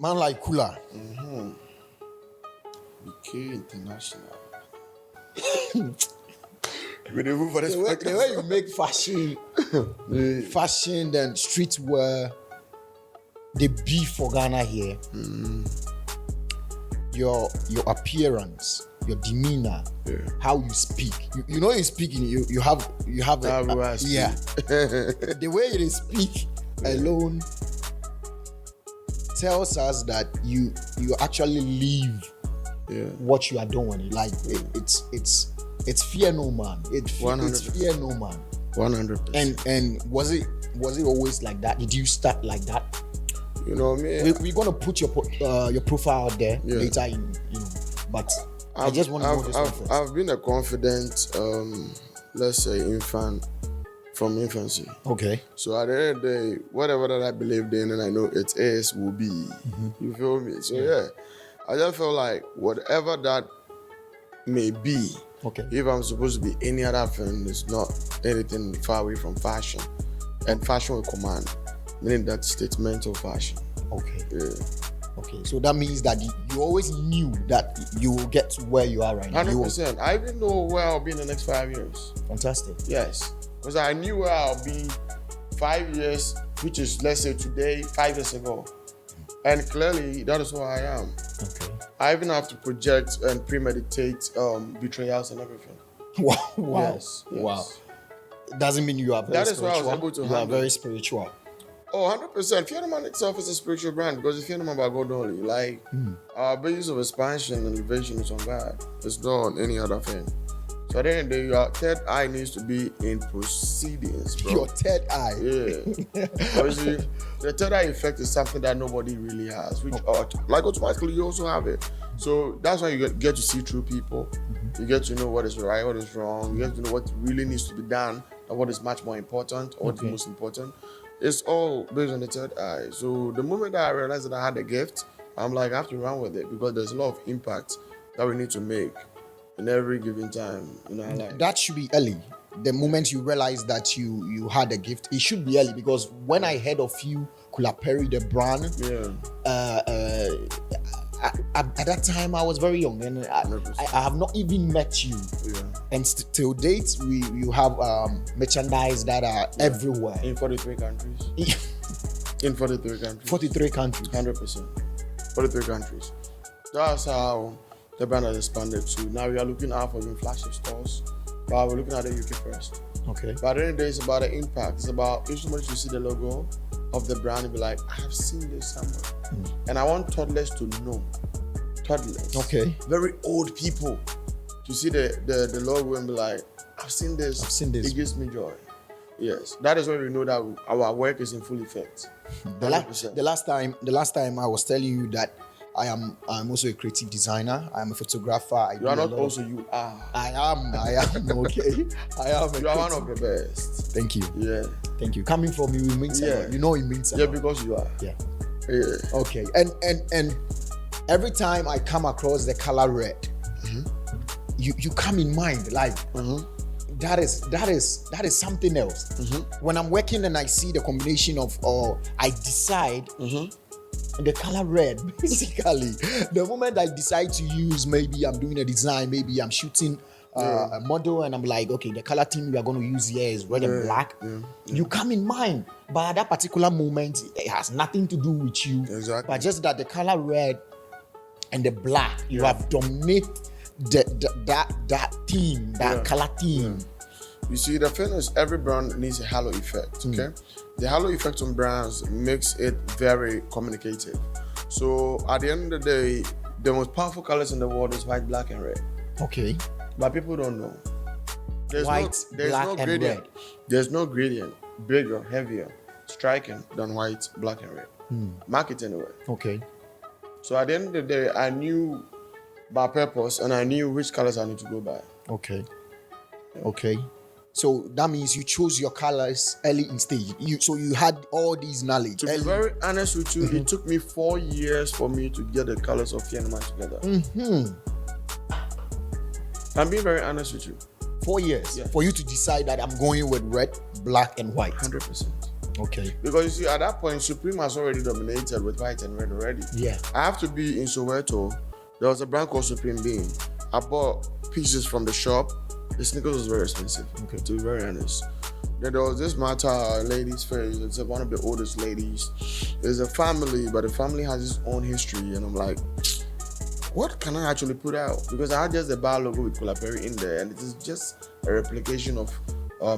Man like Kula. BK International. We dey move for this The way podcast. you make fashion, then streetwear, the beef for Ghana here. Your appearance, your demeanor, how you speak. You know you speaking. You have a, yeah. The way you speak alone tells us that you actually live what you are doing. Like it's fear no man. It's fear no man. 100%. And was it always like that? Did you start like that? You know what I mean? We're gonna put your profile out there later in but I just want to know this one first. I've been a confident let's say infant from infancy. Okay. So at the end of the day, whatever that I believed in and I know it is will be. You feel me? So yeah, I just feel like whatever that may be, Okay. if I'm supposed to be any other thing, it's not anything far away from fashion. And fashion will command, meaning that statement of fashion. Okay. Yeah. Okay. So that means that you always knew that you will get to where you are right now. 100%. I even know where I'll be in the next 5 years. Fantastic. Yes. Because I knew where I'll be 5 years, which is, let's say today, 5 years ago. And clearly, that is who I am. Okay. I even have to project and premeditate betrayals and everything. Wow. Yes. Wow. Doesn't mean you are very That is spiritual. why I was able to you are handle. very spiritual. Oh, 100%. Fear Man itself is a spiritual brand because it's Fear about God only. Like, our basis of expansion and elevation is on God. It's not on any other thing. So at the end of the day, your third eye needs to be in proceedings, bro. Your third eye. Yeah. Obviously, the third eye effect is something that nobody really has, which like automatically you also have it. So that's why you get to see through people. You get to know what is right, what is wrong. You get to know what really needs to be done and what is much more important or what is most important. It's all based on the third eye. So the moment that I realized that I had a gift, I'm like, I have to run with it because there's a lot of impact that we need to make in every given time in our life. That should be early. The moment you realize that you had a gift, it should be early because when I heard of you, Kulaperry, the brand, at that time I was very young and I have not even met you. Yeah. And till date, you have merchandise that are everywhere. In 43 countries. In 43 countries. 43 countries. 100%. 43 countries. That's how the brand has expanded to. Now we are looking out for even flagship stores, but we're looking at the UK first. Okay. But at the end of the day, it's about the impact. It's about if somebody should see the logo of the brand and be like, I have seen this somewhere. And I want toddlers to know. Toddlers. Okay. Very old people to see the logo and be like, I've seen this. I've seen this. It gives me joy. Yes. That is when we know that our work is in full effect. The last time I was telling you that I'm also a creative designer. I'm a photographer. You are not also, you are. I am, okay. I am. You are one of the best. Thank you. Yeah. Thank you. Coming from you, it means a lot. You know it means a Yeah, lot. because you are. Yeah. Yeah. Okay. And every time I come across the color red, you come in mind like that is something else. When I'm working and I see the combination of I decide the color red, basically. The moment I decide to use, maybe I'm doing a design, maybe I'm shooting a model, and I'm like, okay, the color theme we are going to use here is red and black. You come in mind, but at that particular moment, it has nothing to do with you. Exactly. But just that the color red and the black, you have dominated that theme, that color theme. You see, the thing is, every brand needs a halo effect, okay? The halo effect on brands makes it very communicative. So at the end of the day, the most powerful colors in the world is white, black, and red. Okay. But people don't know. There's White, black, no and gradient. red. There's no gradient bigger, heavier, striking than white, black, and red. Mark it anyway. Okay. So at the end of the day, I knew by purpose and I knew which colors I need to go by. Okay. Okay. So that means you chose your colors early in stage. So you had all these knowledge. To be very honest with you, it took me 4 years for me to get the colors of Fianima together. I'm being very honest with you. 4 years Yes. for you to decide that I'm going with red, black, and white. 100%. Okay. Because you see, at that point, Supreme has already dominated with white and red already. Yeah. I have to be in Soweto. There was a brand called Supreme Bean. I bought pieces from the shop. The sneakers was very expensive, Okay. to be very honest. Then there was this Mata lady's face. It's one of the oldest ladies. There's a family, but the family has its own history. And I'm like, what can I actually put out? Because I had just the bar logo with Kulaperry in there, and it is just a replication of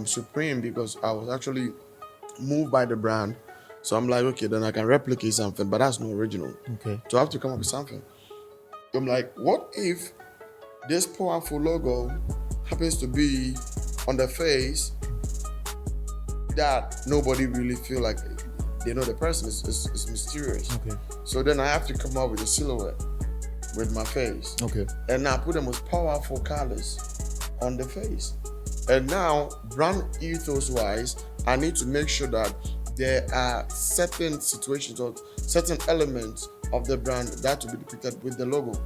Supreme, because I was actually moved by the brand. So I'm like, okay, then I can replicate something, but that's not original. Okay. So I have to come up with something. I'm like, what if this powerful logo happens to be on the face that nobody really feel like they know the person is mysterious. Okay. So then I have to come up with a silhouette with my face. Okay. And now put the most powerful colors on the face. And now, brand ethos wise, I need to make sure that there are certain situations or certain elements of the brand that will be depicted with the logo.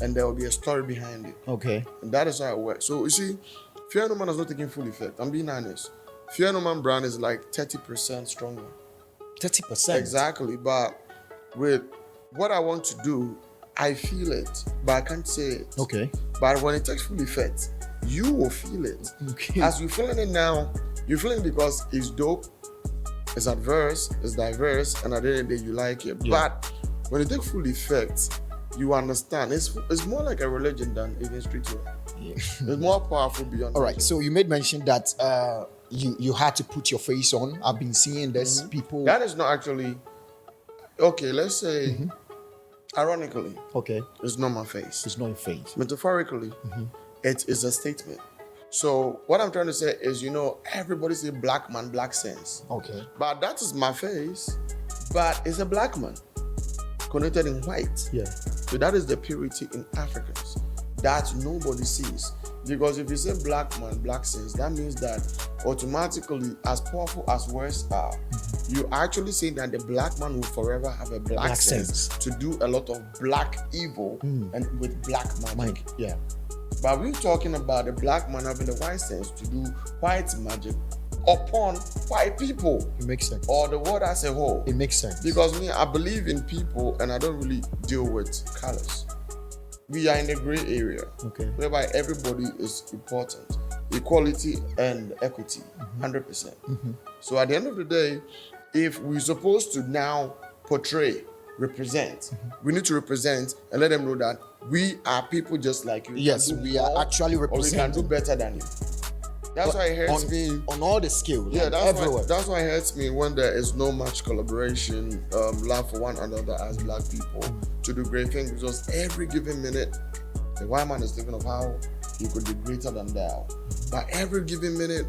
And there will be a story behind it. Okay. And that is how it works. So you see, Fear No Man is not taking full effect. I'm being honest. Fear No Man brand is like 30% stronger. 30%. Exactly. But with what I want to do, I feel it, but I can't say it. Okay. But when it takes full effect, you will feel it. Okay. As you're feeling it now, you're feeling it because it's dope, it's adverse, it's diverse, and at the end of the day, you like it. Yeah. But when it takes full effect, you understand. It's more like a religion than even streetwear. Yeah. It's more powerful beyond. All right. religion. So you made mention that you had to put your face on. I've been seeing this people. That is not actually okay. Let's say, ironically, Okay. it's not my face. It's not your face. Metaphorically, it is a statement. So what I'm trying to say is, everybody say black man, black sense. Okay. But that is my face, but it's a black man connected in white. Yeah. So that is the purity in Africans that nobody sees. Because if you say black man, black sense, that means that automatically, as powerful as words are, you actually say that the black man will forever have a black sense to do a lot of black evil and with black magic. Mike. Yeah. But we're talking about the black man having the white sense to do white magic upon white people, It makes sense. or the world as a whole. It makes sense. Because me, I believe in people and I don't really deal with colors. We are in the gray area, Okay. whereby everybody is important. Equality and equity, 100%. So at the end of the day, if we're supposed to now portray, represent, we need to represent and let them know that we are people just like you. Yes, can do we are more, actually or we can representing. do better than you. That's why it hurts me. on all the scales. Yeah, like everywhere. that's why it hurts me when there is no much collaboration, love for one another as black people to do great things. Because every given minute, the white man is thinking of how he could be greater than thou. But every given minute,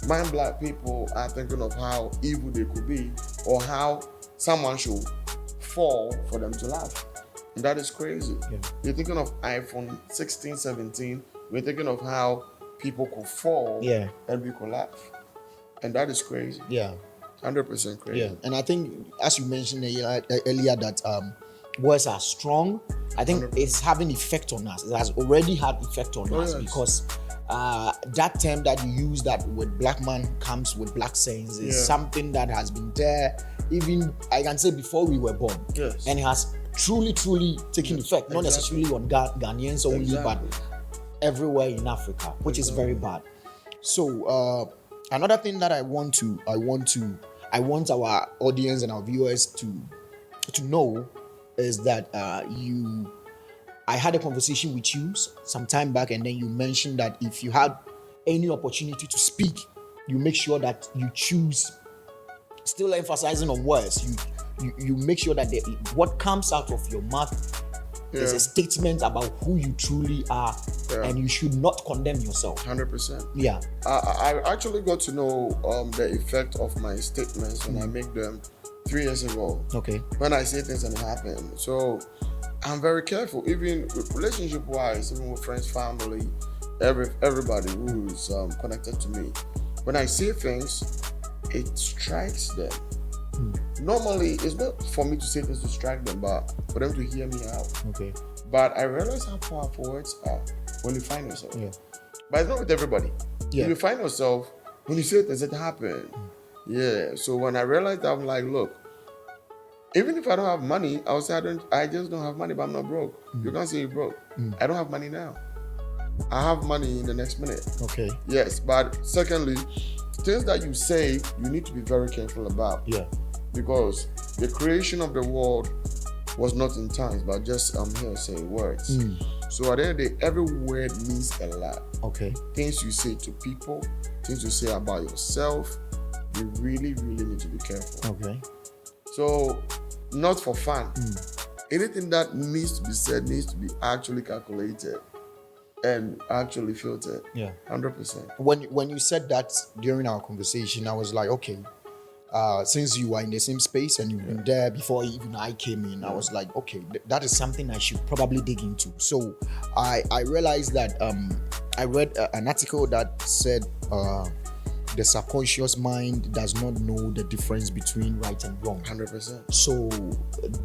my black people are thinking of how evil they could be, or how someone should fall for them to laugh. And that is crazy. Yeah. You're thinking of iPhone 16, 17. We're thinking of how people could fall Yeah. and we could laugh. And that is crazy. Yeah. 100% crazy. Yeah. And I think, as you mentioned earlier, that words are strong. I think 100%. it's having effect on us. It has already had effect on us yes. because that term that you use, that with black man comes with black sense, is something that has been there even, I can say, before we were born. Yes. And it has truly taken effect, not necessarily on Ghanaians only, but everywhere in Africa, which is very bad. So another thing that I want our audience and our viewers to know is that I had a conversation with you some time back, and then you mentioned that if you had any opportunity to speak, you make sure that you choose, still emphasizing on words, you make sure that what comes out of your mouth is a statement about who you truly are, and you should not condemn yourself. 100%. Yeah. I actually got to know the effect of my statements when I make them 3 years ago. Okay. When I say things and it happen. So I'm very careful, even relationship-wise, even with friends, family, everybody who's connected to me. When I say things, it strikes them. Normally, it's not for me to say things to strike them, but for them to hear me out. Okay. But I realize how powerful words are when you find yourself. Yeah. But it's not with everybody. Yeah. If you find yourself, when you say things that happen, Yeah. So when I realized that, I'm like, look, even if I don't have money, I would say I just don't have money, but I'm not broke. You can't say you're broke. I don't have money now. I have money in the next minute. Okay. Yes, but secondly, things that you say, you need to be very careful about. Yeah. Because the creation of the world was not in tongues, but just hearsay words. So at the end of the day, every word means a lot. Okay. Things you say to people, things you say about yourself, you really, really need to be careful. Okay. So, not for fun. Anything that needs to be said needs to be actually calculated and actually filtered. Yeah. 100%. When you said that during our conversation, I was like, okay, since you are in the same space and you've been there before even I came in, I was like, okay, that is something I should probably dig into. So I realized that I read an article that said the subconscious mind does not know the difference between right and wrong. 100%. So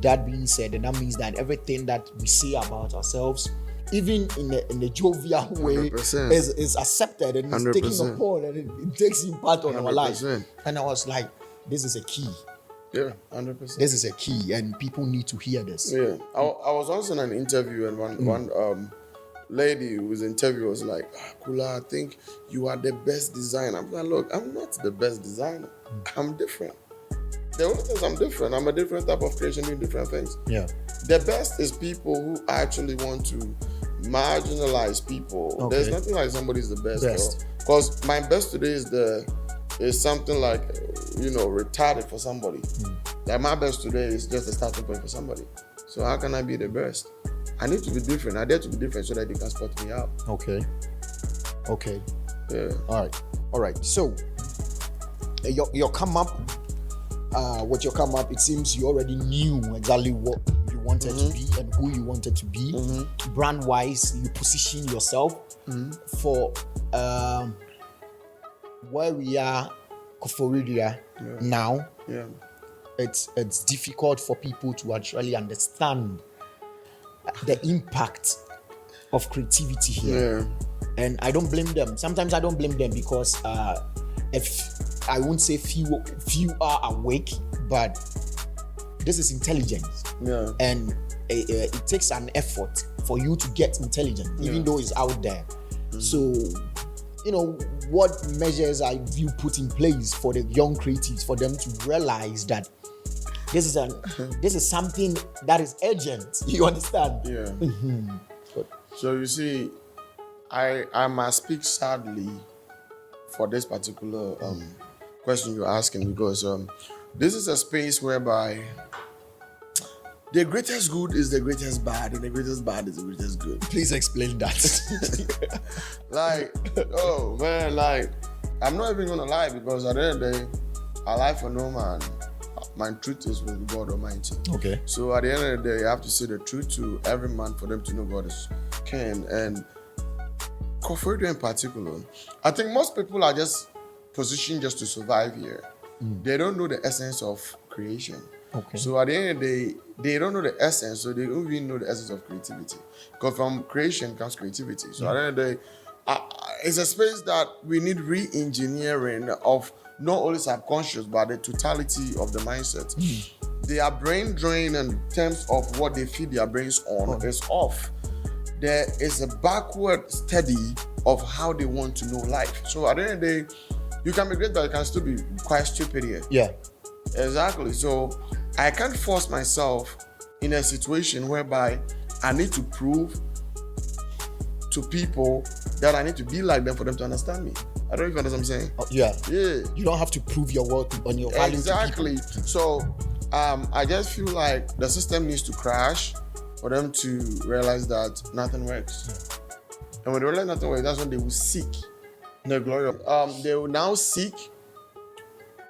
that being said, and that means that everything that we say about ourselves, even in the jovial way, 100%. is accepted and is taken 100%. upon, and it takes impact on our life. 100%. And I was like, this is a key. Yeah, 100%. This is a key, and people need to hear this. Yeah, I was also in an interview, and one lady who was interviewed was like, Kula, I think you are the best designer. I'm like, look, I'm not the best designer. I'm different. The only thing is I'm different. I'm a different type of creation doing different things. Yeah. The best is people who actually want to marginalize people. Okay. There's nothing like somebody's the best. Best. Because my best today is something like, retarded for somebody. Like my best today is just a starting point for somebody. So how can I be the best? I need to be different. I dare to be different so that they can spot me out. Okay. Yeah. All right. So your come up, with your come up, it seems you already knew exactly what you wanted to be and who you wanted to be. Brand wise, you position yourself for where we are, Kulaperry now. Yeah. It's difficult for people to actually understand the impact of creativity here. Yeah. And I don't blame them. Sometimes I don't blame them because if I won't say few are awake, but this is intelligence. Yeah. And it takes an effort for you to get intelligent, even though it's out there. So, what measures have you put in place for the young creatives for them to realize that this is something that is urgent? You understand? Yeah. So you see, I must speak sadly for this particular question you're asking, because this is a space whereby the greatest good is the greatest bad, and the greatest bad is the greatest good. Please explain that. Oh man, I'm not even gonna lie, because at the end of the day, I lie for no man. My truth is with God Almighty. Okay. So at the end of the day, you have to say the truth to every man for them to know God is king. And Kulaperry in particular, I think most people are just positioned just to survive here. They don't know the essence of creation. Okay. So at the end of the day, they don't know the essence, so they don't even know the essence of creativity. Because from creation comes creativity. So at the end of the day, it's a space that we need re-engineering of not only subconscious, but the totality of the mindset. Their brain drain in terms of what they feed their brains on is off. There is a backward study of how they want to know life. So at the end of the day, you can be great, but you can still be quite stupid here. Yeah. Exactly. So I can't force myself in a situation whereby I need to prove to people that I need to be like them for them to understand me. I don't know if you understand what I'm saying. Yeah. Yeah. You don't have to prove your worth on your value. Exactly. To people. So I just feel like the system needs to crash for them to realize that nothing works. And when they realize nothing works, that's when they will seek the glory of. They will now seek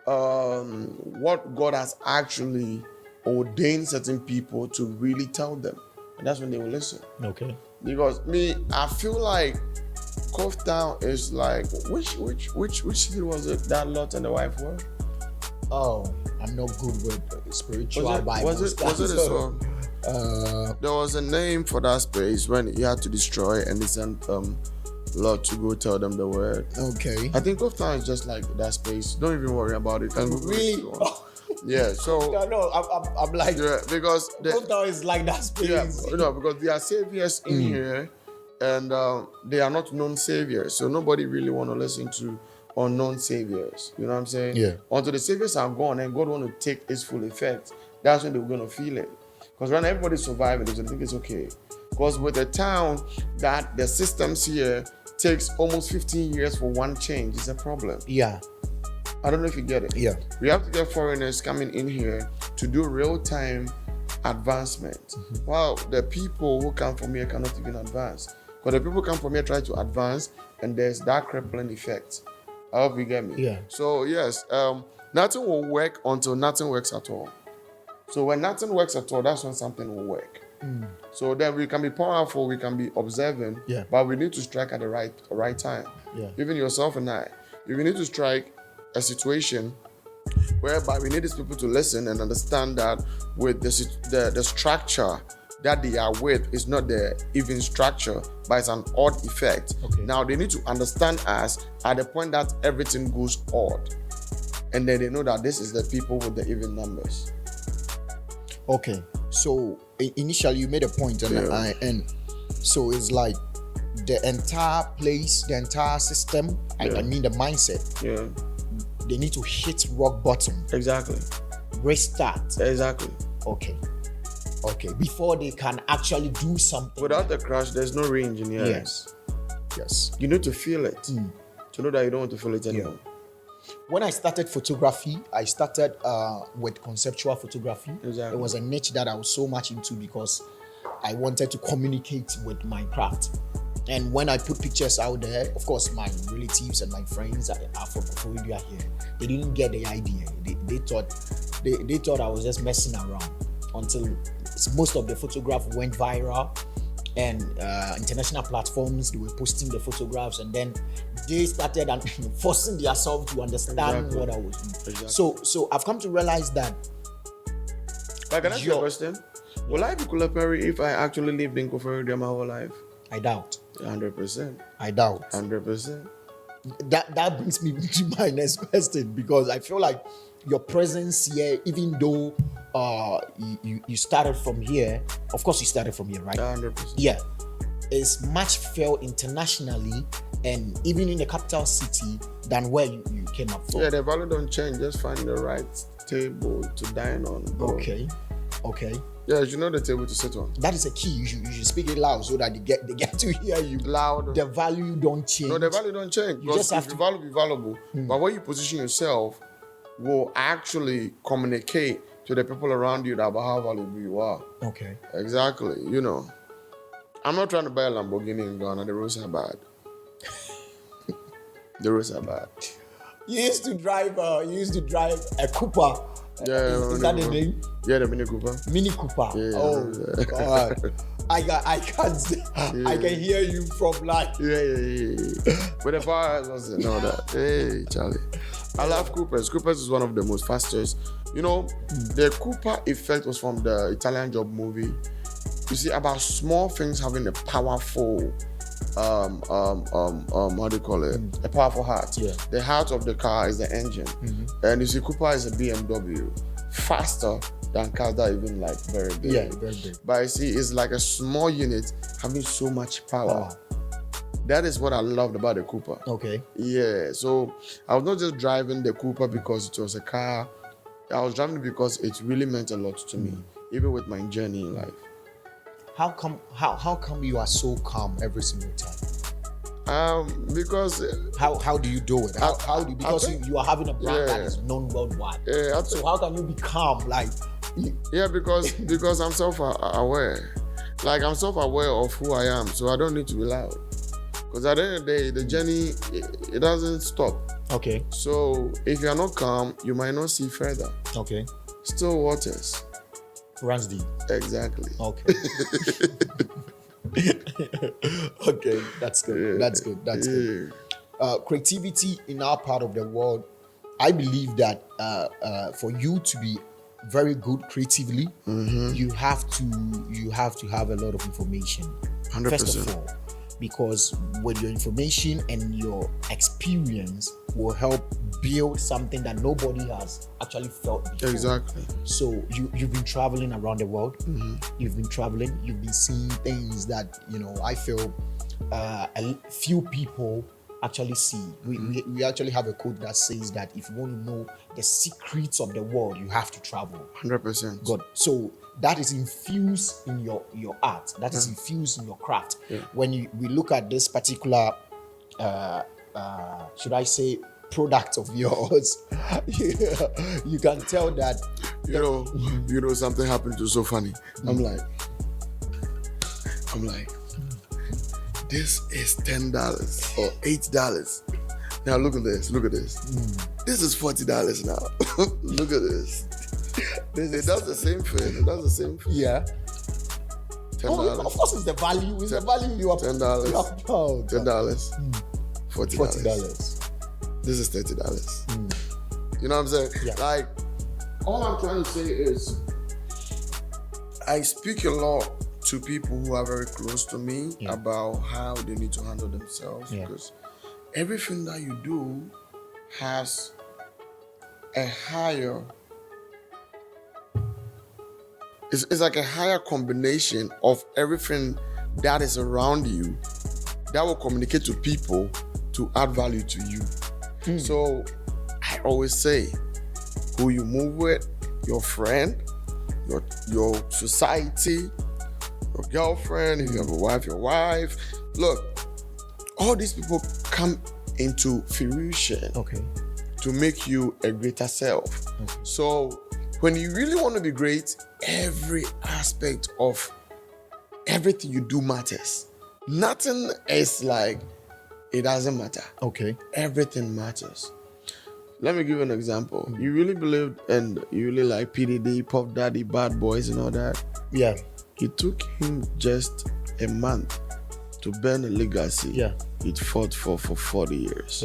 what God has actually ordained certain people to really tell them. And that's when they will listen. Okay. Because I feel like Cove Town is like, which city was it that Lot and the wife were? Oh, I'm not good with spiritual Bible. Was it a song? There was a name for that space when he had to destroy, and he sent lot to go tell them the word. Okay. I think Gulf Town is just like that space. Don't even worry about it. Really? Yeah. So No, I'm like, yeah, because Gulf Town is like that space. yeah, because there are saviors in here, and they are not known saviors. So nobody really want to listen to unknown saviors. You know what I'm saying? Yeah. Until the saviors are gone and God want to take its full effect, that's when they're going to feel it. Because right now everybody's surviving, they think it's okay. Because with a town that the systems here takes almost 15 years for one change, it's a problem. Yeah. I don't know if you get it. Yeah. We have to get foreigners coming in here to do real-time advancement. While the people who come from here cannot even advance. Because the people who come from here try to advance, and there's that crippling effect. I hope you get me. Yeah. So yes, nothing will work until nothing works at all. So when nothing works at all, that's when something will work. So then we can be powerful, we can be observant, but we need to strike at the right time. Yeah. Even yourself and I, if we need to strike a situation whereby we need these people to listen and understand that with the structure that they are with is not the even structure, but it's an odd effect. Okay. Now they need to understand us at the point that everything goes odd. And then they know that this is the people with the even numbers. Okay. So initially you made a point, and so it's like the entire place, the entire system, I mean the mindset. Yeah. They need to hit rock bottom. Exactly. Restart. Exactly. Okay. Before they can actually do something. Without the crash, there's no re-engineering. Yes. You need to feel it to know that you don't want to feel it anymore. When I started photography, I started with conceptual photography. Exactly. It was a niche that I was so much into because I wanted to communicate with my craft. And when I put pictures out there, of course, my relatives and my friends are from Florida here. They didn't get the idea. They thought I was just messing around until most of the photograph went viral. And international platforms, they were posting the photographs, and then they started forcing themselves to understand what I was doing. Exactly. So I've come to realize that. Like, can I ask you a question? Will I be Kulaperry if I actually lived in Kulaperry my whole life? I doubt. 100%. I doubt. 100%. That brings me to my next question, because I feel like your presence here, even though you started from here, of course you started from here, right? 100%. Yeah, is much felt internationally and even in the capital city than where you came up from. Yeah, the value don't change. Just find the right table to dine on. Bro. Okay. Yeah, you know the table to sit on. That is a key. You should speak it loud so that they get to hear you. Loud. The value don't change. No, the value don't change. You just have to value be valuable. But when you position yourself, will actually communicate to the people around you about how valuable you are. Okay. Exactly. You know, I'm not trying to buy a Lamborghini in Ghana. The roads are bad. The roads are bad. You used to drive a Cooper. Yeah, is that the name? Yeah, the Mini Cooper. Mini Cooper. Yeah, oh God. I can hear you from like. Yeah. But the power wasn't know that. Hey, Charlie. I love Coopers. Coopers is one of the most fastest. You know, the Cooper effect was from the Italian Job movie. You see, about small things having a powerful, what do you call it? A powerful heart. Yeah. The heart of the car is the engine. And you see, Cooper is a BMW. Faster than cars that even like very big. Yeah, very big. But you see, it's like a small unit having so much power. That is what I loved about the Cooper. Okay. Yeah, so I was not just driving the Cooper because it was a car. I was driving it because it really meant a lot to me, even with my journey in life. How come you are so calm every single time? Because how do you do it? How do you, because you are having a brand that is known worldwide. Yeah, so how can you be calm? Like because I'm self-aware. Like I'm self-aware of who I am, so I don't need to be loud. Because at the end of the day, the journey, it doesn't stop. Okay. So if you're not calm, you might not see further. Okay. Still waters. Runs deep. Exactly. Okay. Okay, that's good. That's good. Creativity in our part of the world, I believe that for you to be very good creatively, you have to have a lot of information. 100%. First of all. because with your information and your experience will help build something that nobody has actually felt before. Exactly. So you've been traveling around the world. You've been traveling. You've been seeing things that I feel a few people actually see. We actually have a quote that says that if you want to know the secrets of the world, you have to travel. 100%. God. So that is infused in your art. That is infused in your craft. When we look at this particular, should I say, product of yours, you can tell that. You know, something happened to so funny. I'm like, this is $10 or $8. Now look at this. This is $40 now. Look at this. It does the same thing. Yeah. $10. Of course, it's the value. It's the value you are. $10. You have told. $10. $40. $40. This is $30. You know what I'm saying? Yeah. Like, all I'm trying to say is, I speak a lot to people who are very close to me about how they need to handle themselves, because everything that you do has a higher, it's like a higher combination of everything that is around you that will communicate to people to add value to you. So I always say, who you move with, your friend, your society, your girlfriend, if you have a wife, your wife. Look, all these people come into fruition to make you a greater self. So when you really want to be great, every aspect of everything you do matters. Nothing is like, it doesn't matter. Everything matters. Let me give you an example. You really believed and you really like PDD, Puff Daddy, Bad Boys and all that. Yeah. It took him just a month to burn a legacy he'd fought for 40 years.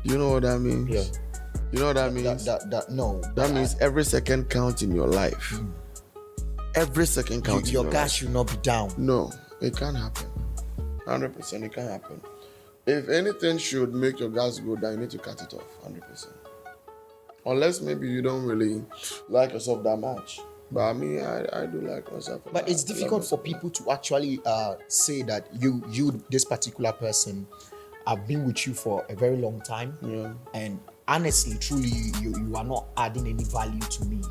You know what that means? You know what that means? That means every second counts in your life. Every second counts in your life. Your gas should not be down. No, it can't happen. 100%, it can't happen. If anything should make your gas go down, you need to cut it off, 100%. Unless maybe you don't really like yourself that much. But I mean, I do like myself. But it's difficult for people to actually say that you, this particular person, I've been with you for a very long time. And honestly, truly, you are not adding any value to me.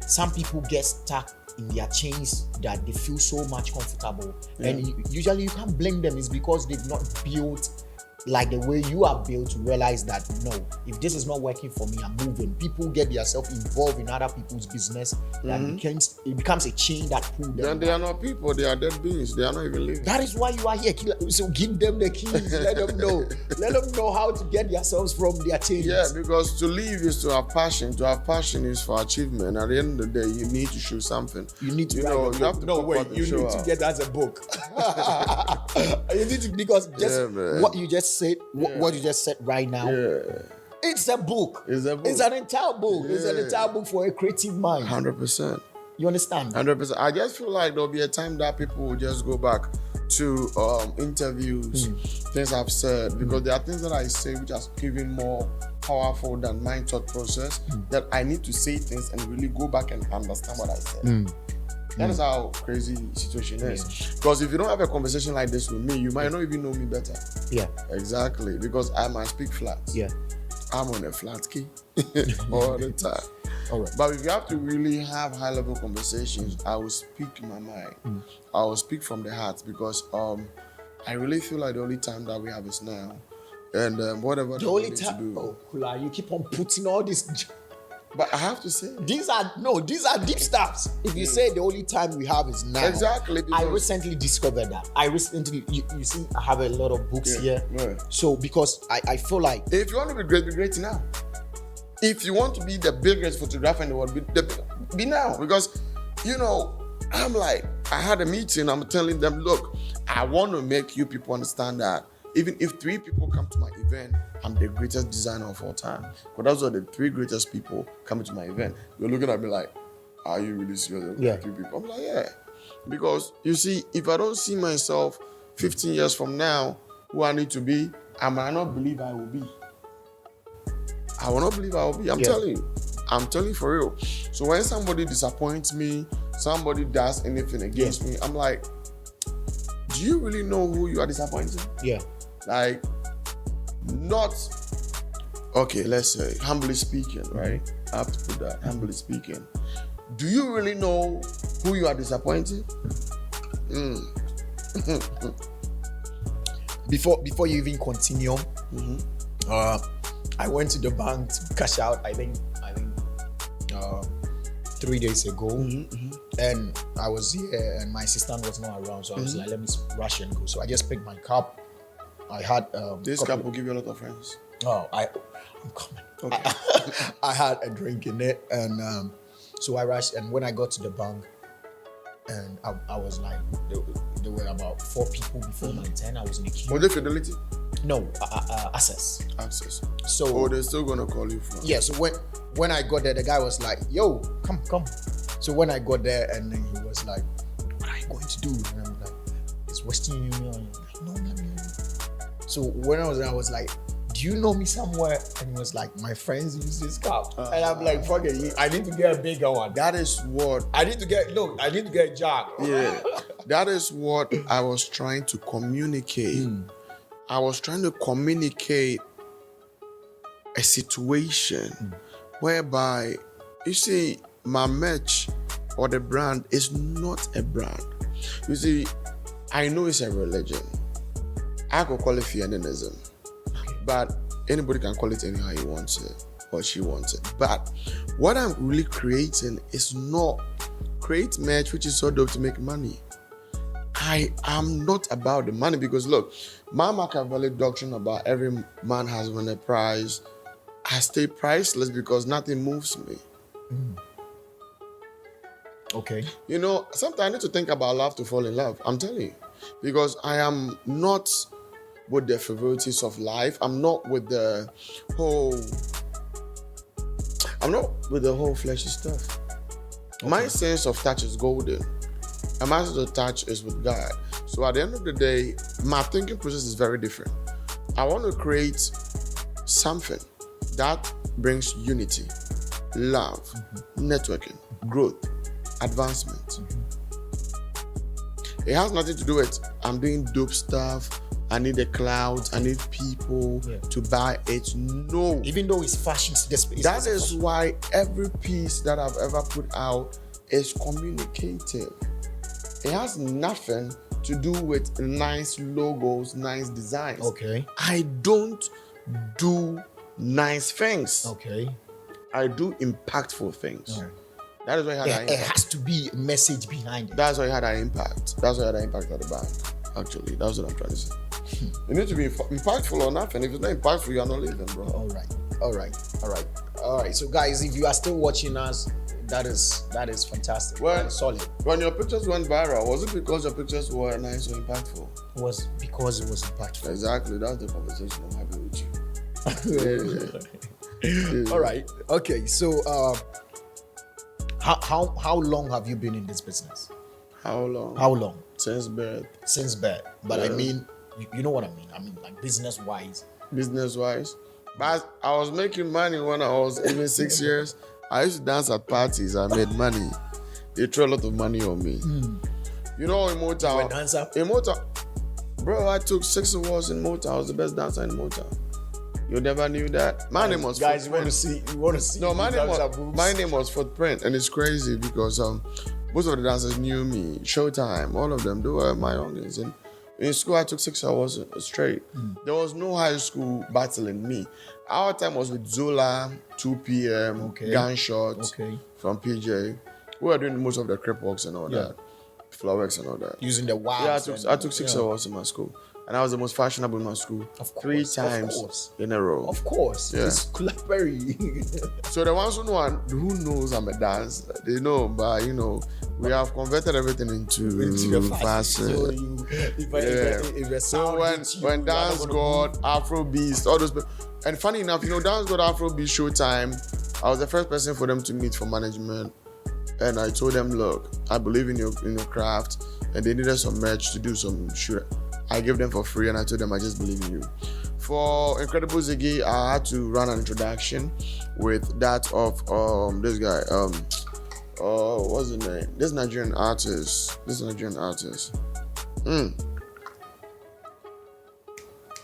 Some people get stuck in their chains that they feel so much comfortable. And usually you can't blame them. It's because they've not built like the way you are built to realize that, no, if this is not working for me, I'm moving. People get themselves involved in other people's business. It becomes a chain that pulls them. Then they are not people, they are dead beings. They are not even living. That is why you are here. So give them the keys. Let them know. Let them know how to get themselves from their chains. Yeah, because to live is to have passion. To have passion is for achievement. At the end of the day, you need to show something. You need to you write know, a book. you have to you need to get that as a book. You need to, because just what you just said, what you just said right now, it's a book. It's an entire book. It's an entire book for a creative mind. 100%. You understand? 100%. I just feel like there'll be a time that people will just go back to interviews, things I've said, because there are things that I say which are even more powerful than my thought process, that I need to say things and really go back and understand what I said. That is how crazy the situation is. Because if you don't have a conversation like this with me, you might not even know me better. Yeah. Exactly. Because I might speak flat. Yeah. I'm on a flat key all the time. All right. But if you have to really have high-level conversations, I will speak my mind. I will speak from the heart, because I really feel like the only time that we have is now. And whatever the only time to do. Oh, Kula, you keep on putting all this. But I have to say, these are deep stuffs. If you say the only time we have is now. Exactly. I recently discovered that. You see, I have a lot of books here. Yeah. So because I feel like, if you want to be great now. If you want to be the biggest photographer in the world, be now. Because, I'm like, I had a meeting, I'm telling them, look, I want to make you people understand that even if 3 people come to my event, I'm the greatest designer of all time. But those are the 3 greatest people coming to my event. You're looking at me like, are you really serious? Yeah. 3 people. I'm like, yeah. Because you see, if I don't see myself 15 years from now, who I need to be, I might not believe I will be. I will not believe I will be. I'm telling you. I'm telling you for real. So when somebody disappoints me, somebody does anything against me, I'm like, do you really know who you are disappointing? Yeah. Like, not, okay, let's say, humbly speaking, right? I have to put that, humbly speaking. Do you really know who you are disappointing? Before you even continue, I went to the bank to cash out, I think 3 days ago, and I was here and my assistant was not around, so I was like, let me rush and go. So I just picked my cup. I had this cup will give you a lot of friends. Oh, I'm coming. Okay. I had a drink in it, and so I rushed. And when I got to the bank, and I was like, there were about 4 people before my turn. I was in the queue. Was it Fidelity? No, Access. Access. So they're still gonna call you for. Yeah. So when I got there, the guy was like, "Yo, come." So when I got there, and then he was like, "What are you going to do?" And I'm like, "It's Western Union." I'm like, "No, not me." So when I was there, I was like, "Do you know me somewhere?" And he was like, "My friends use this cup." And I'm like, "Fuck it, I need to get a bigger one." That is what I need to get a jug. Yeah, that is what I was trying to communicate. I was trying to communicate a situation whereby, you see, my merch or the brand is not a brand. You see, I know it's a religion. I could call it Fianinism, but anybody can call it anyhow he wants it or she wants it. But what I'm really creating is not create merch which is so dope to make money. I am not about the money, because look, my Machiavelli doctrine about every man has won a prize, I stay priceless because nothing moves me. Okay. You know, sometimes I need to think about love to fall in love. I'm telling you. Because I am not with the frivolities of life. I'm not with the whole fleshy stuff. Okay. My sense of touch is golden. And my sense of touch is with God. So at the end of the day, my thinking process is very different. I want to create something that brings unity, love, networking, growth, advancement. It has nothing to do with I'm doing dope stuff, I need the clouds, I need people to buy it. No. Even though it's fashion, that is why every piece that I've ever put out is communicative. It has nothing to do with nice logos, nice designs. Okay. I don't do nice things. Okay. I do impactful things. Right. That is why I had that impact. It has to be a message behind it. That's why I had that impact. That's why I had that impact at the bank. Actually, that's what I'm trying to say. You need to be impactful or nothing. If it's not impactful, you're not living, bro. All right. So guys, if you are still watching us, that is fantastic. Well, solid. When your pictures went viral, was it because your pictures were nice or impactful? It was because it was impactful. Exactly. That's the conversation I'm having with you. All right. Okay. So, how long have you been in this business? How long? How long? Since birth. Since birth. But I mean, you know what I mean. I mean, like business-wise. Business-wise. But I was making money when I was even 6 years. I used to dance at parties. I made money. They threw a lot of money on me. You know, in Motown. You were a dancer? In Motown. Bro, I took 6 awards in Motown. I was the best dancer in Motown. You never knew that. My name was guys. Footprint. You want to see? No, my name was Footprint, and it's crazy because most of the dancers knew me. Showtime, all of them, they were my youngins. And in school, I took 6 hours straight. There was no high school battling me. Our time was with Zola, 2 p.m., Gunshots from PJ. We were doing most of the crip walks and all that, floor works and all that. Using the wives. Yeah, I took 6 hours in my school. And I was the most fashionable in my school. Of course, 3 times in a row. Of course. Yeah. It's Kulaperry. So the ones who knows I'm a dancer, they know, but you know, we have converted everything into fashion. So when Dance God, Afro Beast, all those, and funny enough, you know, Dance God, Afro Beast, Showtime, I was the first person for them to meet for management, and I told them, look, I believe in your craft, and they needed some merch to do some shoot. I gave them for free, and I told them I just believe in you. For Incredible Ziggy, I had to run an introduction with that of this guy. What's his name? This Nigerian artist.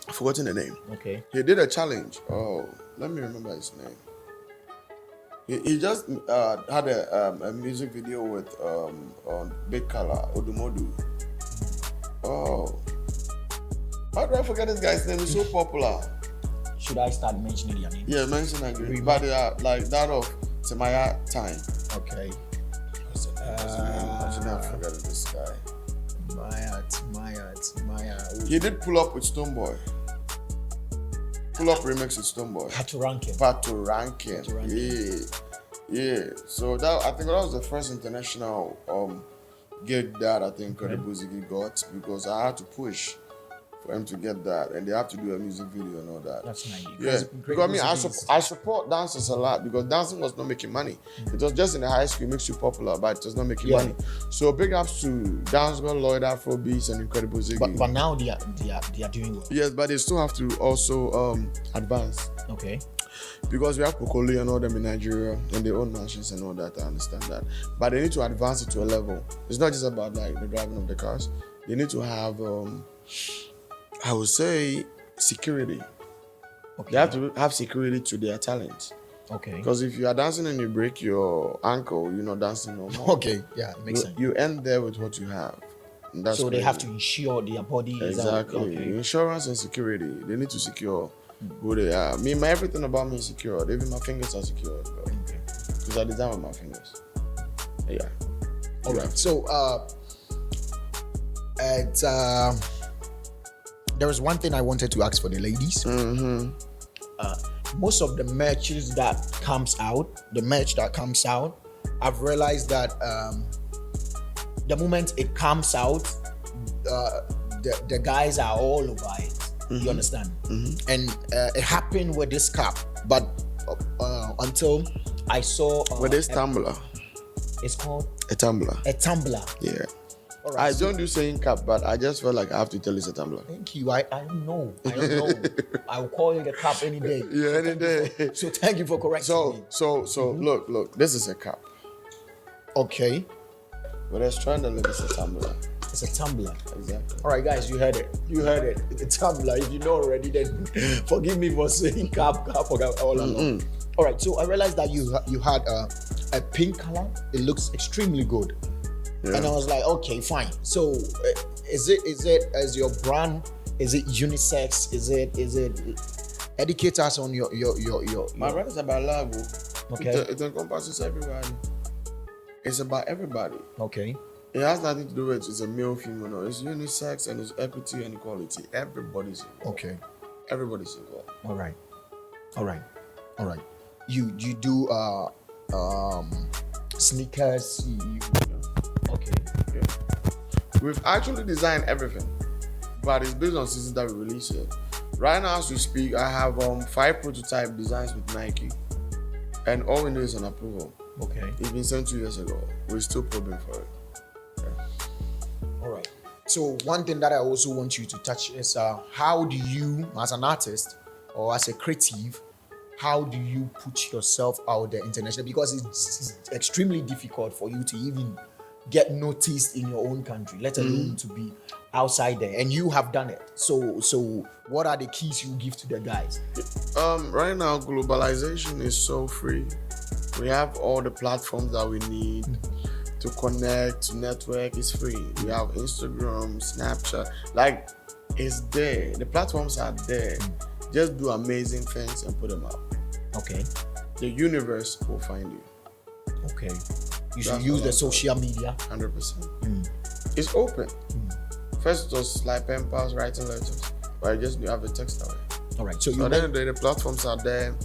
I've forgotten the name. Okay. He did a challenge. Oh, let me remember his name. He just had a music video with Big Color, Odumodu. Oh, how do I forget this guy's name? He's so popular. Should I start mentioning your name? Yeah, mention again. But they are like that of Semaya Time. Okay. I should not forget this guy. Maya. He did pull up with Stoneboy. Pull up remix with Stoneboy. Patoranking. Yeah. So that, I think that was the first international gig that I think Incredible Ziggy got, because I had to push for him to get that, and they have to do a music video and all that. That's nice. Yeah, because I mean, I support dancers a lot, because dancing was not making money. It was just in the high school, it makes you popular, but it was not making money. So big ups to Dancehall, Lloyd, Afrobeats, and Incredible Ziggy. But now they are doing well. Yes, but they still have to also advance. Okay. Because we have Kokoli and all them in Nigeria and their own mansions and all that, I understand that. But they need to advance it to a level. It's not just about like the driving of the cars. They need to have, I would say, security. Okay. They have to have security to their talent. Okay. Because if you are dancing and you break your ankle, you're not dancing no more. Okay, yeah, it makes sense. You end there with what you have. And that's so they have to insure their body. Exactly. Insurance and security. They need to secure who they are. Everything about me is secured. Even my fingers are secured. Because I design with my fingers. Yeah. All right. So, there was one thing I wanted to ask for the ladies. Mm-hmm. Most of the merch that comes out, I've realized that the moment it comes out, the guys are all over it. Mm-hmm. You understand? Mm-hmm. And it happened with this cap, but until I saw with this tumbler. It's called a tumbler. A tumbler. Yeah. All right, I don't do saying cap, but I just felt like I have to tell you it's a tumbler. Thank you. I don't know. I will call it a cap any day. Yeah, any day. So thank you for correcting me. So look, this is a cap. Okay. But let's try to look. It's a tumbler. It's a tumbler. Exactly. All right, guys, you heard it. It's a tumbler. If you know already, then forgive me for saying cap all along. All right, so I realized that you had a pink color. It looks extremely good. Yeah. And I was like, okay, fine. So is it as your brand? Is it unisex? Is it educate us on your My brand is about love. Okay. It encompasses everybody. It's about everybody. Okay. It has nothing to do with it's a male, female. No, it's unisex and it's equity and equality. Everybody's involved. Okay. Everybody's involved. All right. You do sneakers. Okay. Yeah. We've actually designed everything, but it's based on seasons that we release it. Right now, as we speak, I have 5 prototype designs with Nike, and all we need is an approval. Okay. It's been sent 2 years ago. We're still probing for it. Yeah. All right. So one thing that I also want you to touch is how do you, as an artist or as a creative, how do you put yourself out there internationally? Because it's extremely difficult for you to even get noticed in your own country, let alone to be outside there. And you have done it. So what are the keys you give to the guys? Right now, globalization is so free. We have all the platforms that we need to connect, to network. It's free. We have Instagram, Snapchat. Like, it's there. The platforms are there. Just do amazing things and put them out. Okay. The universe will find you. Okay. You should use the social media. 100%. It's open. First it was like pen pals, writing letters. But you have a text away. All right. So at the end of the day, the platforms are there.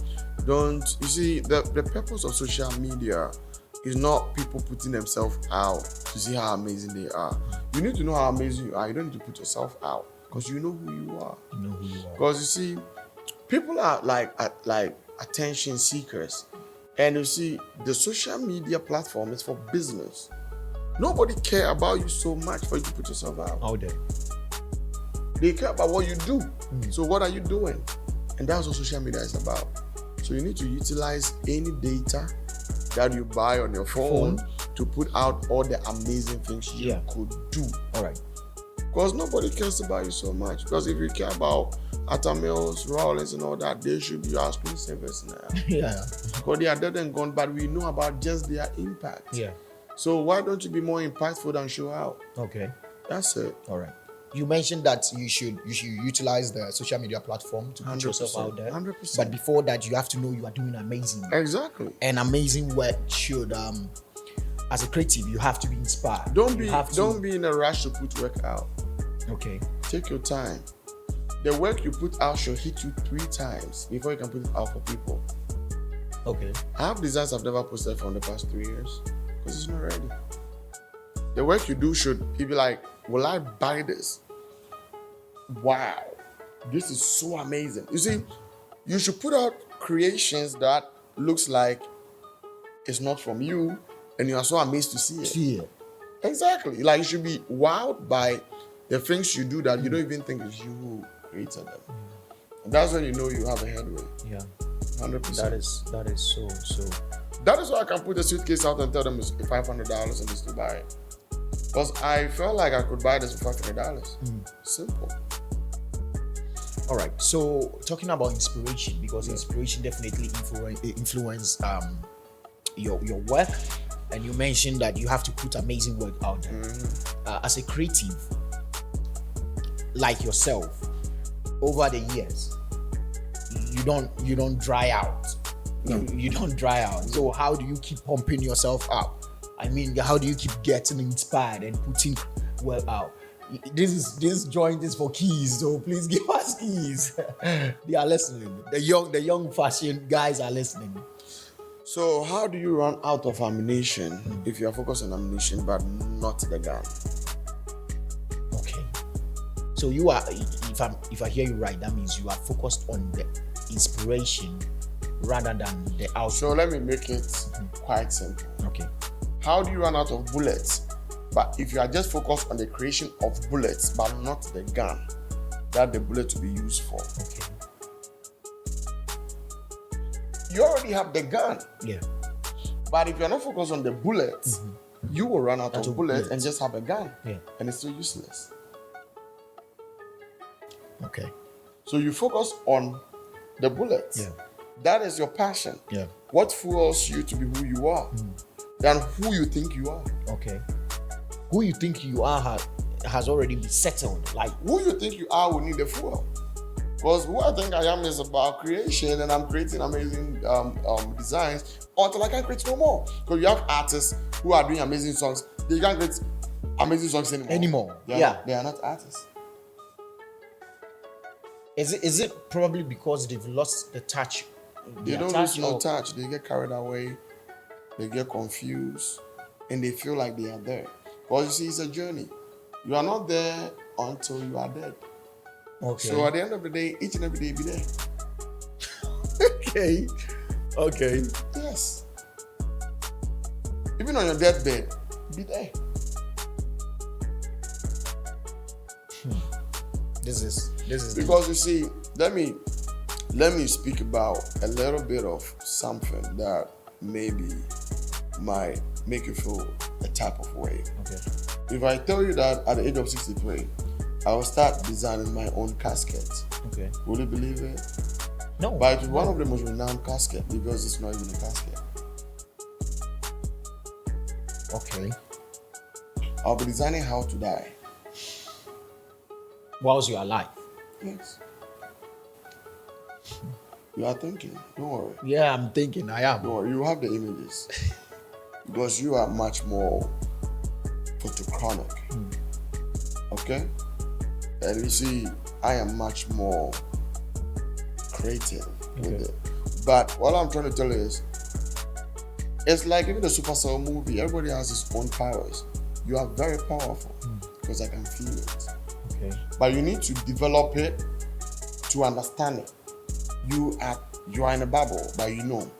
You see, the purpose of social media is not people putting themselves out to see how amazing they are. You need to know how amazing you are. You don't need to put yourself out because you know who you are. Because you see, people are like attention seekers. And you see, the social media platform is for business. Nobody care about you so much for you to put yourself out. Out there. They care about what you do. So what are you doing? And that's what social media is about. So you need to utilize any data that you buy on your phone to put out all the amazing things you could do. All right. Because nobody cares about you so much. Because if you care about Atta Mills, Rollins, and all that, they should be your screensavers now. Yeah. Because they are dead and gone, but we know about just their impact. Yeah. So why don't you be more impactful than show out? Okay. That's it. All right. You mentioned that you should utilize the social media platform to put yourself out there. 100%. But before that, you have to know you are doing amazing. Exactly. And amazing work should, as a creative, you have to be inspired. Don't be in a rush to put work out. Okay. Take your time. The work you put out should hit you 3 times before you can put it out for people. Okay. I have designs I've never posted for in the past 3 years because it's not ready. The work you do should be like, will I buy this? Wow, this is so amazing. You see, you should put out creations that looks like it's not from you and you are so amazed to see it. Yeah. Exactly. Like you should be wowed by the things you do that you don't even think it's you who created them. And that's when you know you have a headway. Yeah. 100%. That is so. That is why I can put a suitcase out and tell them it's $500 and they still buy it. Because I felt like I could buy this for $500. Simple. All right. So talking about inspiration, because inspiration definitely influence your work, and you mentioned that you have to put amazing work out there. As a creative, like yourself, over the years, you don't dry out. You don't dry out. So how do you keep pumping yourself out? I mean, how do you keep getting inspired and putting work out? This joint is for keys, so please give us keys. They are listening. The young fashion guys are listening. So how do you run out of ammunition if you are focused on ammunition but not the gun? Okay. So you are, if I hear you right, that means you are focused on the inspiration rather than the outcome. So let me make it quite simple. Okay. How do you run out of bullets? But if you are just focused on the creation of bullets but not the gun that the bullet to be used for. Okay. You already have the gun. Yeah. But if you're not focused on the bullets, you will run out of bullets and just have a gun. Yeah. And it's still useless. Okay. So you focus on the bullets. Yeah. That is your passion. Yeah. What fuels you to be who you are than who you think you are. Okay. Who you think you are has already been settled. Like who you think you are will need a fuel. Because who I think I am is about creation, and I'm creating amazing designs until I can't create no more. Because you have artists who are doing amazing songs, they can't create amazing songs anymore. They are not artists. Is it probably because they've lost the touch? They don't lose no touch. They get carried away, they get confused, and they feel like they are there. Because you see, it's a journey. You are not there until you are dead. Okay. So at the end of the day, each and every day, be there. Okay. Yes. Even on your deathbed, be there. This is because you see, let me speak about a little bit of something that maybe might make you feel a type of way. Okay. If I tell you that at the age of 63, I will start designing my own casket. Okay. Will you believe it? No. But it's one of the most renowned caskets because it's not even a casket. Okay. I'll be designing how to die. Whilst you are alive. Yes. You are thinking. Don't worry. Yeah, I'm thinking. I am. Don't worry. You have the images. Because you are much more photochronic. Okay? And you see, I am much more creative with it. But what I'm trying to tell you is, it's like even the Supercell movie, everybody has his own powers. You are very powerful because I can feel it. Okay. But you need to develop it to understand it. You are in a bubble, but you know.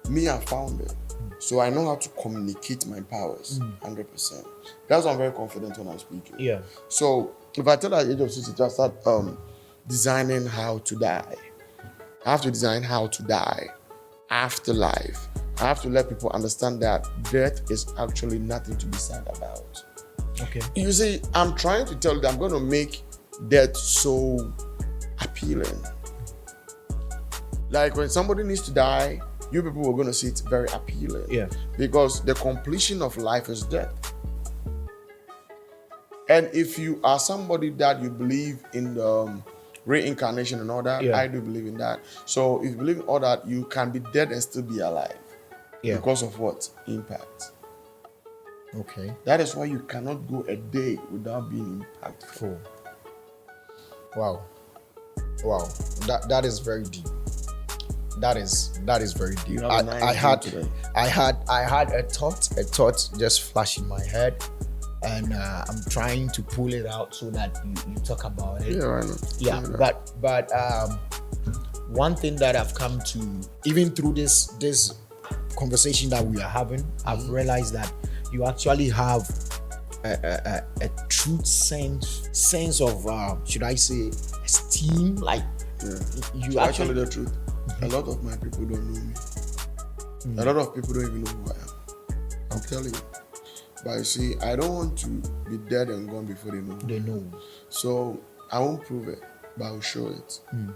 Me, I found it. So I know how to communicate my powers 100%. That's why I'm very confident when I'm speaking. Yeah. So If I tell her at the age of 62, I start designing how to die. I have to design how to die, afterlife. I have to let people understand that death is actually nothing to be sad about. Okay. You see, I'm trying to tell you that I'm going to make death so appealing. Like when somebody needs to die, you people are going to see it very appealing. Yeah. Because the completion of life is death. And if you are somebody that you believe in reincarnation and all that, Yeah. I do believe in that. So if you believe in all that, you can be dead and still be alive. Yeah. Because of what? Impact. Okay. That is why you cannot go a day without being impactful. Wow. That is very deep. That is very deep. You have a nice I day had today. a thought just flash in my head, and I'm trying to pull it out so that you talk about it. Yeah, I know. Yeah, but one thing that I've come to, even through this conversation that we are having, I've realized that you actually have a true sense of should I say esteem, like you So actually the truth. A lot of my people don't know me. A lot of people don't even know who I am. I'm telling you. But you see, I don't want to be dead and gone before they know. they know. So I won't prove it, but I'll show it. Yeah.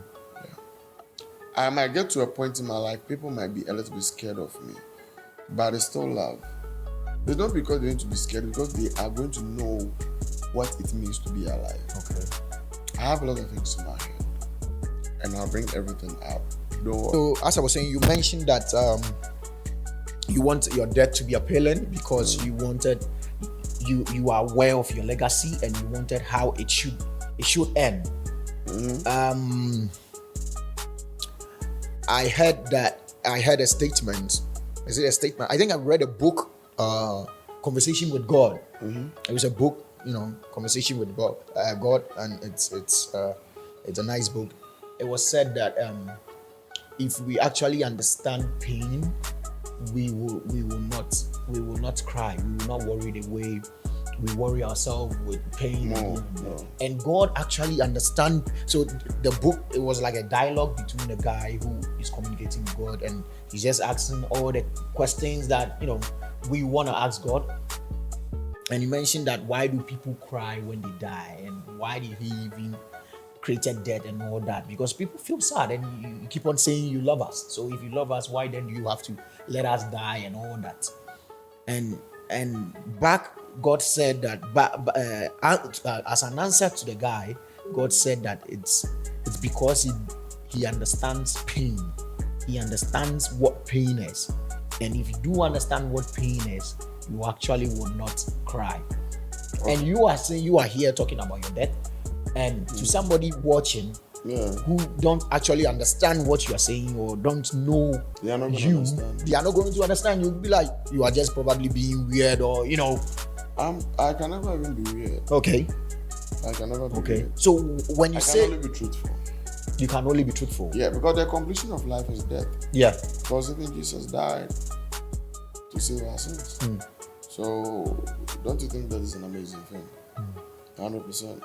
I might get to a point in my life, people might be a little bit scared of me, but they still love. It's not because they need to be scared, because they are going to know what it means to be alive. Okay. I have a lot of things in my head, and I'll bring everything out. Don't worry. So as I was saying, you mentioned that you want your death to be appealing because you wanted you are aware of your legacy and you wanted how it should end. I heard a statement. Is it a statement? I think I read a book, Conversation with God. It was a book, Conversation with God, and it's a nice book. It was said that if we actually understand pain, we will not cry. We will not worry the way we worry ourselves with pain. No. And God actually understand. So the book, it was like a dialogue between a guy who is communicating with God, and he's just asking all the questions that we want to ask God. And he mentioned that why do people cry when they die, and why did he even created death and all that? Because people feel sad, and you keep on saying you love us. So if you love us, why then do you have to let us die and all that? And back, God said that as an answer to the guy, God said that it's because he understands pain. He understands what pain is, and if you do understand what pain is, you actually will not cry. And you are saying you are here talking about your death, and to somebody watching who don't actually understand what you are saying or don't know They are not going to you, understand. they are not going to understand. You'll be like, you are just probably being weird, or I can never even be weird. Okay. I can never be Okay. weird. So when you I say can only be truthful. you can only be truthful. Yeah, because the completion of life is death. Yeah. Because even Jesus died to save our sins. So don't you think that is an amazing thing? 100%.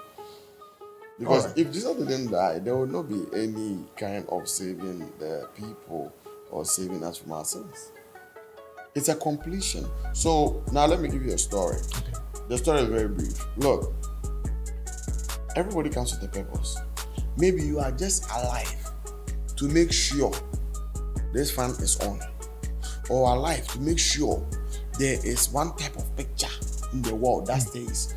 Because if Jesus didn't die, there would not be any kind of saving the people or saving us from our sins. It's a completion. So now let me give you a story. Okay. The story is very brief. Look, everybody comes with a purpose. Maybe you are just alive to make sure this fan is on, or alive to make sure there is one type of picture in the world that stays.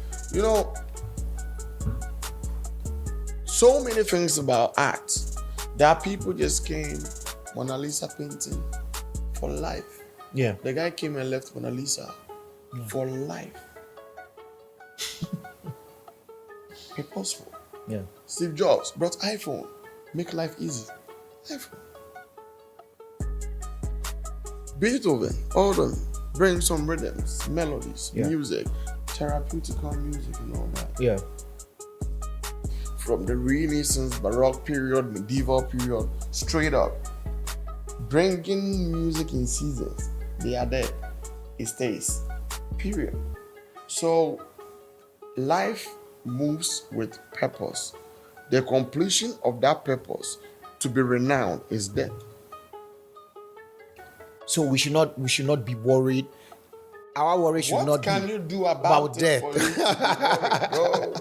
So many things about art that people just came Mona Lisa painting for life. Yeah. The guy came and left Mona Lisa for life. Purposeful. Yeah. Steve Jobs brought iPhone, make life easy. iPhone. Beethoven, all them, bring some rhythms, melodies, music, therapeutical music and all that. Yeah. From the Renaissance, Baroque period, medieval period, straight up. Bringing music in seasons. They are there. It stays. Period. So life moves with purpose. The completion of that purpose to be renowned is death. So we should not be worried. Our worry should What not can be you do about it death. for you to be worried, bro?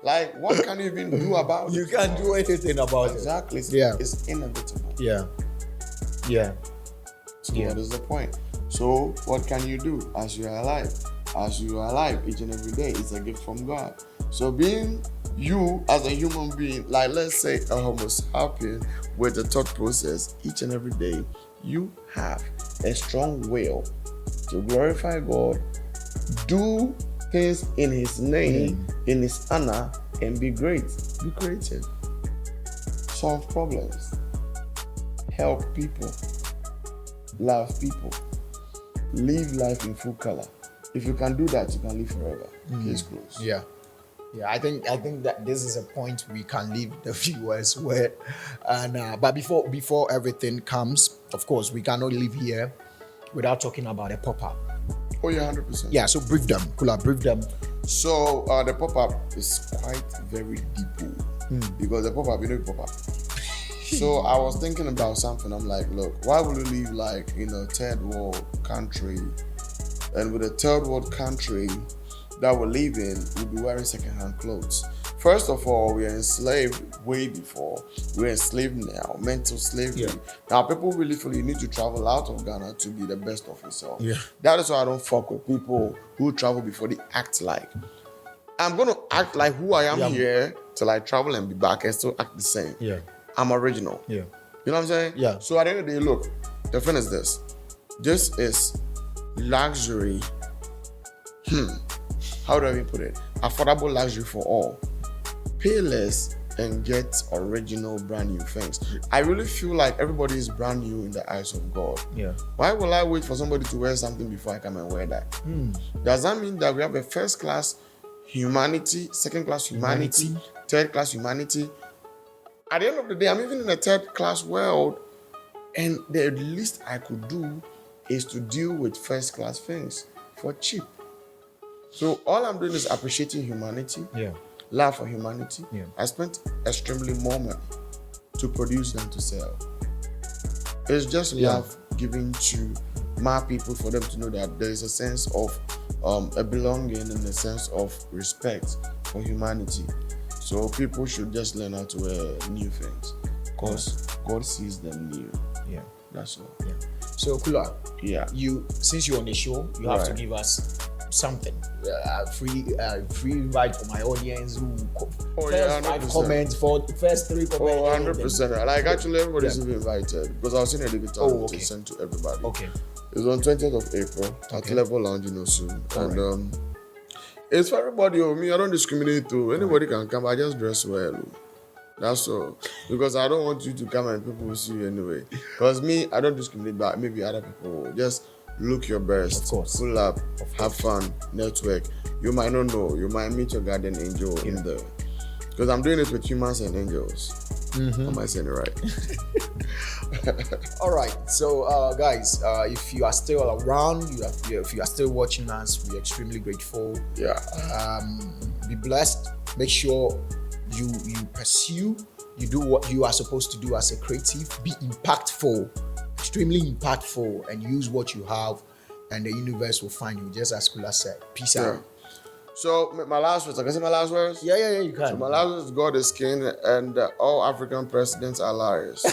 Like, what can you even do about it? You can't do anything about Exactly. it. Yeah. It's inevitable. Yeah. Yeah. So what is the point? So what can you do as you are alive? As you are alive each and every day, it's a gift from God. So being you as a human being, like let's say a Homo sapien with the thought process, each and every day, you have a strong will to glorify God, do things in His name, in His honor, and be great. Be creative. Solve problems. Help people. Love people. Live life in full color. If you can do that, you can live forever. Case closed. Yeah. Yeah, I think that this is a point we can leave the viewers with. And but before everything comes, of course, we cannot leave here without talking about a pop-up. Oh yeah, 100%. Yeah, so brief them, Kula, brief them. So the pop-up is quite very deep because the pop-up, pop-up. So I was thinking about something. I'm like, look, why would we live like in a third world country, and with a third world country that we live in, we'll be wearing second-hand clothes? First of all, we are enslaved way before. We're enslaved now, mental slavery. Yeah. Now, people really feel you need to travel out of Ghana to be the best of yourself. Yeah. That is why I don't fuck with people who travel before they act like. I'm going to act like who I am here till I travel and be back and still act the same. Yeah. I'm original. Yeah. You know what I'm saying? Yeah. So at the end of the day, look, the thing is this. This is luxury. How do I even put it? Affordable luxury for all. Pay less and get original brand new things. I really feel like everybody is brand new in the eyes of God. Yeah. Why will I wait for somebody to wear something before I come and wear that? Does that mean that we have a first class humanity, second class humanity, third class humanity? At the end of the day, I'm even in a third class world, and the least I could do is to deal with first class things for cheap. So all I'm doing is appreciating humanity, love for humanity. I spent extremely more money to produce than to sell. It's just love given to my people for them to know that there is a sense of a belonging and a sense of respect for humanity. So people should just learn how to wear new things because God sees them new. Yeah. That's all. Yeah. So Kula, you since you're on the show, you have to give us something. Free ride for my audience who first 5 comments for first 3 comments. 100%. Like actually everybody's even invited because I was in a digital to send to everybody. Okay. It's on 20th of April at Level Lounge in Osu. And it's for everybody. Me, I don't discriminate to anybody can come. I just dress well. That's all. Because I don't want you to come and people will see you anyway. Because me, I don't discriminate, but maybe other people will. Just look your best. Of course. Pull up, have fun, network. You might not know. You might meet your guardian angel in there. Because I'm doing it with humans and angels. Am I saying it right? All right. So, guys, if you are still around, if you are still watching us, we're extremely grateful. Yeah. Be blessed. Make sure you pursue. You do what you are supposed to do as a creative. Be impactful, extremely impactful, and use what you have, and the universe will find you. Just as Kula said. Peace out. So my last words. I can say my last words. Yeah. You can. So my last words: God is king, and all African presidents are liars.